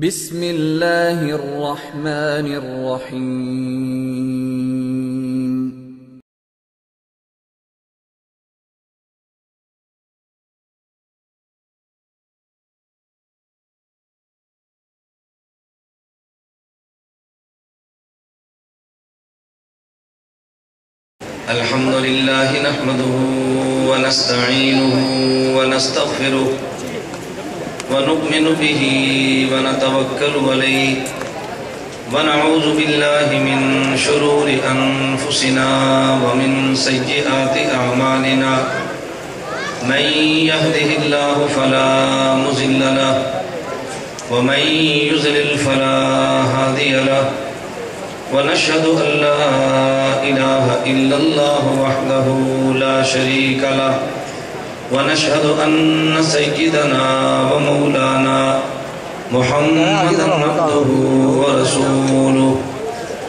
بسم اللہ الرحمن الرحیم۔ الحمد لله نحمده ونستعينه ونستغفره ونؤمن به ونتوكل عليه ونعوذ بالله من شرور أنفسنا ومن سيئات أعمالنا من يهده الله فلا مضل له ومن يضلل فلا هادي له ونشهد أن لا إله إلا الله وحده لا شريك له ونشهد أن سيدنا ومولانا محمدا عبده ورسوله